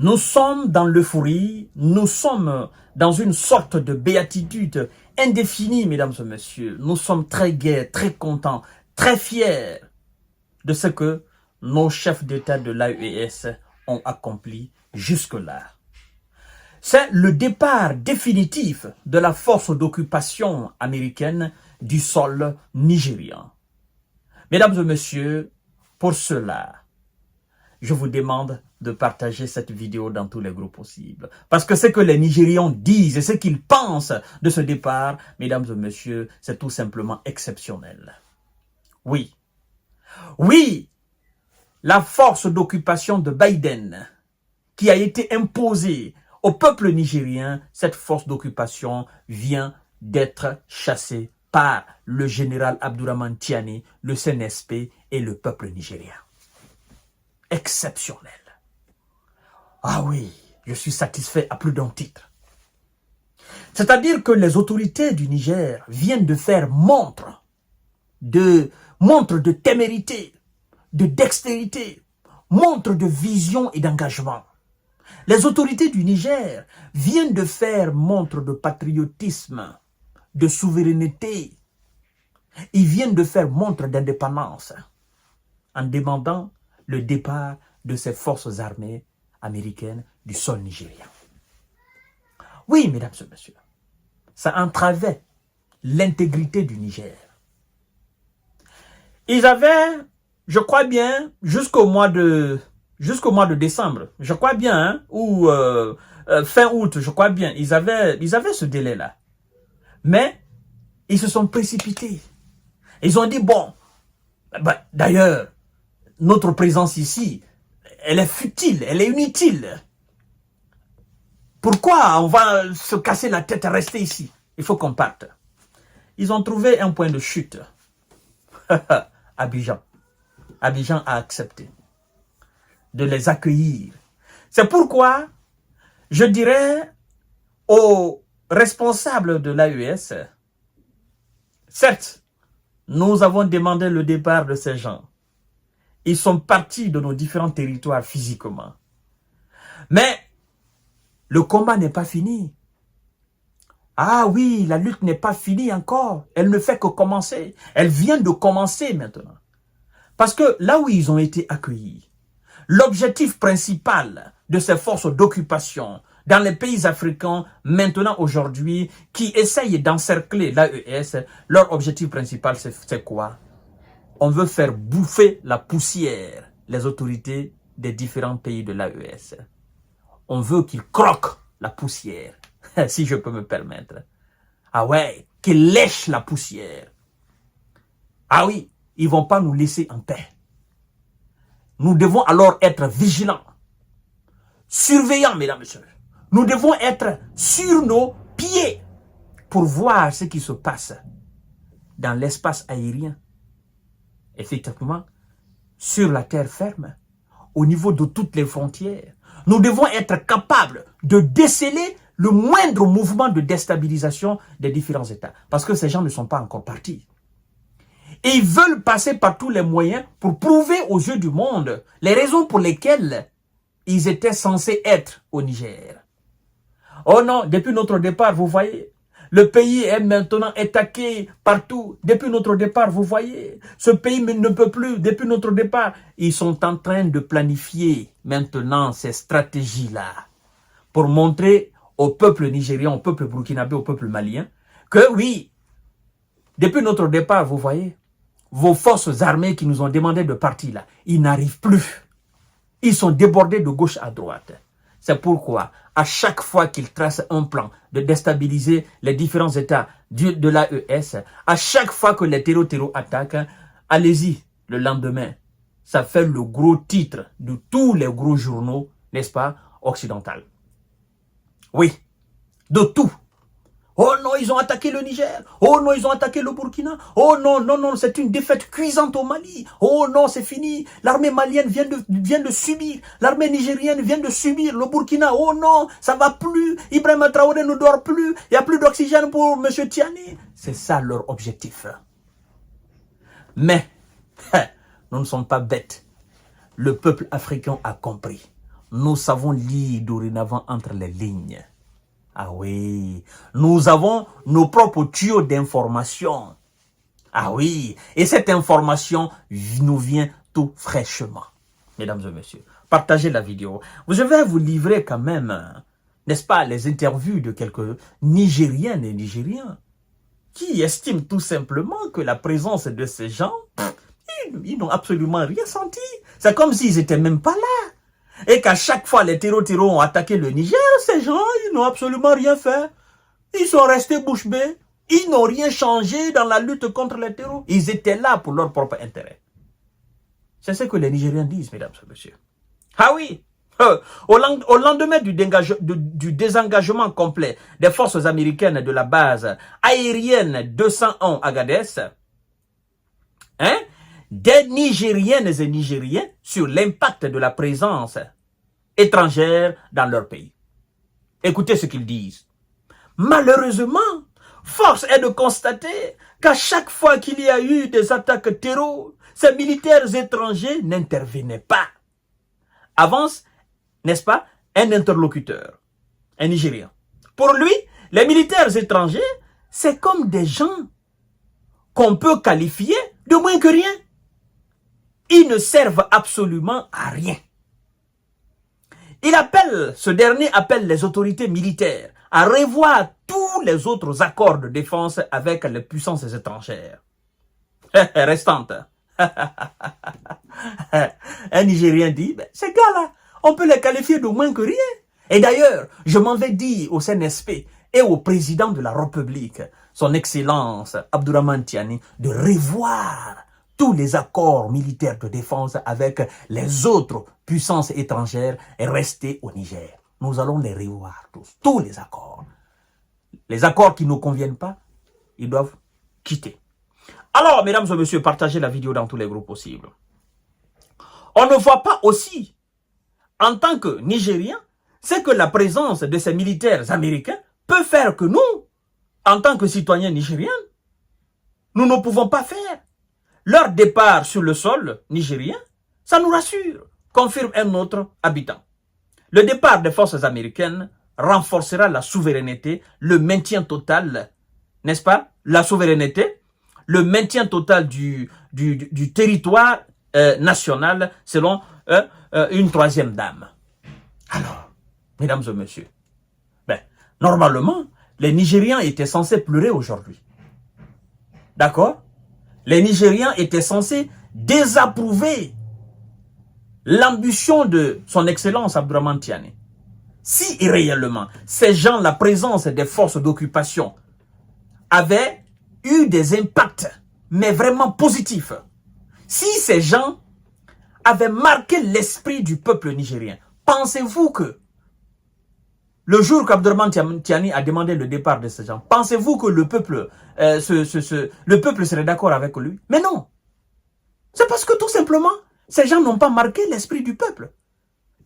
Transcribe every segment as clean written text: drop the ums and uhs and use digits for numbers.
Nous sommes dans l'euphorie, nous sommes dans une sorte de béatitude indéfinie, mesdames et messieurs. Nous sommes très gais, très contents, très fiers de ce que nos chefs d'État de l'AES ont accompli jusque-là. C'est le départ définitif de la force d'occupation américaine du sol nigérian. Mesdames et messieurs, pour cela, je vous demande de partager cette vidéo dans tous les groupes possibles. Parce que ce que les Nigérians disent et ce qu'ils pensent de ce départ, mesdames et messieurs, c'est tout simplement exceptionnel. Oui. Oui, la force d'occupation de Biden qui a été imposée au peuple nigérien, cette force d'occupation vient d'être chassée par le général Abdourahmane Tiani, le CNSP et le peuple nigérien. Exceptionnel. Ah oui, je suis satisfait à plus d'un titre. C'est-à-dire que les autorités du Niger viennent de faire montre de témérité, de dextérité, montre de vision et d'engagement. Les autorités du Niger viennent de faire montre de patriotisme, de souveraineté. Ils viennent de faire montre d'indépendance en demandant le départ de ces forces armées américaines du sol nigérien. Oui, mesdames et messieurs, ça entravait l'intégrité du Niger. Ils avaient, je crois bien, jusqu'au mois de décembre, je crois bien, hein, ou fin août, je crois bien, ils avaient ce délai-là. Mais ils se sont précipités. Ils ont dit, bon, bah, d'ailleurs, notre présence ici, elle est futile, elle est inutile. Pourquoi on va se casser la tête à rester ici? Il faut qu'on parte. Ils ont trouvé un point de chute. Abidjan. Abidjan a accepté de les accueillir. C'est pourquoi je dirais aux responsables de l'AES, certes, nous avons demandé le départ de ces gens. Ils sont partis de nos différents territoires physiquement. Mais le combat n'est pas fini. Ah oui, la lutte n'est pas finie encore. Elle ne fait que commencer. Elle vient de commencer maintenant. Parce que là où ils ont été accueillis, l'objectif principal de ces forces d'occupation dans les pays africains, maintenant aujourd'hui, qui essayent d'encercler l'AES, leur objectif principal, c'est quoi? On veut faire bouffer la poussière les autorités des différents pays de l'AES. On veut qu'ils croquent la poussière, si je peux me permettre. Ah ouais, qu'ils lèchent la poussière. Ah oui, ils ne vont pas nous laisser en paix. Nous devons alors être vigilants, surveillants, mesdames et messieurs. Nous devons être sur nos pieds pour voir ce qui se passe dans l'espace aérien. Effectivement, sur la terre ferme, au niveau de toutes les frontières. Nous devons être capables de déceler le moindre mouvement de déstabilisation des différents États. Parce que ces gens ne sont pas encore partis. Et ils veulent passer par tous les moyens pour prouver aux yeux du monde les raisons pour lesquelles ils étaient censés être au Niger. Oh non, depuis notre départ, vous voyez, le pays est maintenant attaqué partout. Depuis notre départ, vous voyez, ce pays ne peut plus. Depuis notre départ, ils sont en train de planifier maintenant ces stratégies-là pour montrer au peuple nigérien, au peuple burkinabé, au peuple malien, que oui, depuis notre départ, vous voyez, vos forces armées qui nous ont demandé de partir là, ils n'arrivent plus. Ils sont débordés de gauche à droite. C'est pourquoi, à chaque fois qu'ils tracent un plan de déstabiliser les différents États de l'AES, à chaque fois que les terreaux attaquent, allez-y, le lendemain. Ça fait le gros titre de tous les gros journaux, n'est-ce pas, occidentaux. Oui, de tout. Oh non, ils ont attaqué le Niger. Oh non, ils ont attaqué le Burkina. Oh non, non, non, c'est une défaite cuisante au Mali. Oh non, c'est fini. L'armée malienne vient de subir. L'armée nigérienne vient de subir. Le Burkina, oh non, ça va plus. Ibrahima Traoré ne dort plus. Il n'y a plus d'oxygène pour M. Tiani. C'est ça leur objectif. Mais, nous ne sommes pas bêtes. Le peuple africain a compris. nous savons lire dorénavant entre les lignes. Ah oui, nous avons nos propres tuyaux d'information. Ah oui, et cette information nous vient tout fraîchement. Mesdames et messieurs, partagez la vidéo. Je vais vous livrer quand même, n'est-ce pas, les interviews de quelques Nigériennes et Nigériens qui estiment tout simplement que la présence de ces gens, ils n'ont absolument rien senti. C'est comme s'ils n'étaient même pas là. Et qu'à chaque fois les terreaux ont attaqué le Niger, ces gens, ils n'ont absolument rien fait. Ils sont restés bouche bée. Ils n'ont rien changé dans la lutte contre les terreaux. Ils étaient là pour leur propre intérêt. C'est ce que les Nigériens disent, mesdames et messieurs. Ah oui, au lendemain du désengagement complet des forces américaines de la base aérienne 201 Agadez, des Nigériennes et Nigériens sur l'impact de la présence étrangère dans leur pays. Écoutez ce qu'ils disent. Malheureusement, force est de constater qu'à chaque fois qu'il y a eu des attaques terroristes, ces militaires étrangers n'intervenaient pas. Avance, n'est-ce pas, un interlocuteur, un Nigérien. Pour lui, les militaires étrangers, c'est comme des gens qu'on peut qualifier de moins que rien. Ils ne servent absolument à rien. Ce dernier appelle les autorités militaires à revoir tous les autres accords de défense avec les puissances étrangères restantes. Un Nigérien dit, ces gars-là, on peut les qualifier de moins que rien. Et d'ailleurs, je m'en vais dire au CNSP et au président de la République, son Excellence Abdourahmane Tiani, de revoir tous les accords militaires de défense avec les autres puissances étrangères restées au Niger. Nous allons les revoir tous les accords. Les accords qui ne nous conviennent pas, ils doivent quitter. Alors, mesdames et messieurs, partagez la vidéo dans tous les groupes possibles. On ne voit pas aussi, en tant que Nigériens, c'est que la présence de ces militaires américains peut faire que nous, en tant que citoyens nigériens, nous ne pouvons pas faire. Leur départ sur le sol nigérien, ça nous rassure, confirme un autre habitant. Le départ des forces américaines renforcera la souveraineté, le maintien total, n'est-ce pas? La souveraineté, le maintien total du territoire national selon une troisième dame. Alors, mesdames et messieurs, normalement, les Nigériens étaient censés pleurer aujourd'hui. D'accord? Les Nigériens étaient censés désapprouver l'ambition de son Excellence Abdourahmane Tiani. Si réellement, ces gens, la présence des forces d'occupation avait eu des impacts, mais vraiment positifs, si ces gens avaient marqué l'esprit du peuple nigérien, pensez-vous que le jour qu'Abdourahmane Tiani a demandé le départ de ces gens, pensez-vous que le peuple, le peuple serait d'accord avec lui? Mais non. C'est parce que tout simplement, ces gens n'ont pas marqué l'esprit du peuple.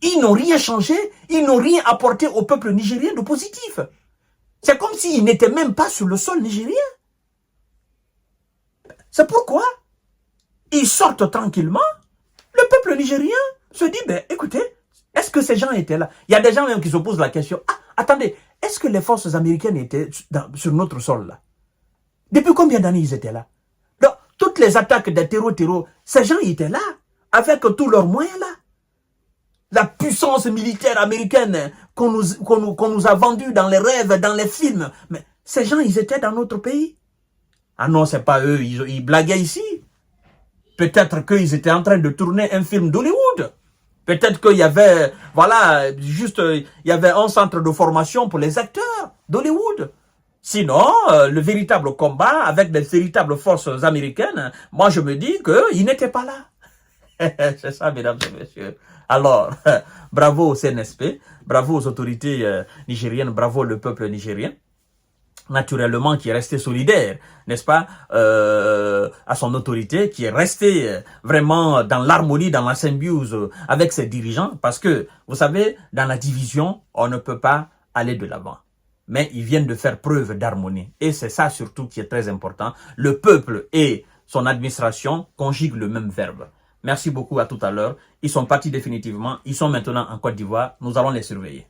Ils n'ont rien changé, ils n'ont rien apporté au peuple nigérien de positif. C'est comme s'ils n'étaient même pas sur le sol nigérien. C'est pourquoi ils sortent tranquillement. Le peuple nigérien se dit, écoutez, est-ce que ces gens étaient là? Il y a des gens même qui se posent la question, attendez, est-ce que les forces américaines étaient sur notre sol là? Depuis combien d'années ils étaient là? Donc, toutes les attaques des terreaux, ces gens étaient là, avec tous leurs moyens là. La puissance militaire américaine qu'on nous a vendue dans les rêves, dans les films. Mais ces gens, ils étaient dans notre pays. Ah non, c'est pas eux, ils blaguaient ici. Peut-être qu'ils étaient en train de tourner un film d'Hollywood. Peut-être qu'il y avait, voilà, juste, il y avait un centre de formation pour les acteurs d'Hollywood. Sinon, le véritable combat avec les véritables forces américaines, moi je me dis qu'ils n'étaient pas là. C'est ça, mesdames et messieurs. Alors, bravo au CNSP, bravo aux autorités nigériennes, bravo le peuple nigérien, naturellement qui est resté solidaire, n'est-ce pas, à son autorité, qui est resté vraiment dans l'harmonie, dans la symbiose avec ses dirigeants, parce que, vous savez, dans la division, on ne peut pas aller de l'avant. Mais ils viennent de faire preuve d'harmonie. Et c'est ça surtout qui est très important. Le peuple et son administration conjuguent le même verbe. Merci beaucoup, à tout à l'heure. Ils sont partis définitivement. Ils sont maintenant en Côte d'Ivoire. Nous allons les surveiller.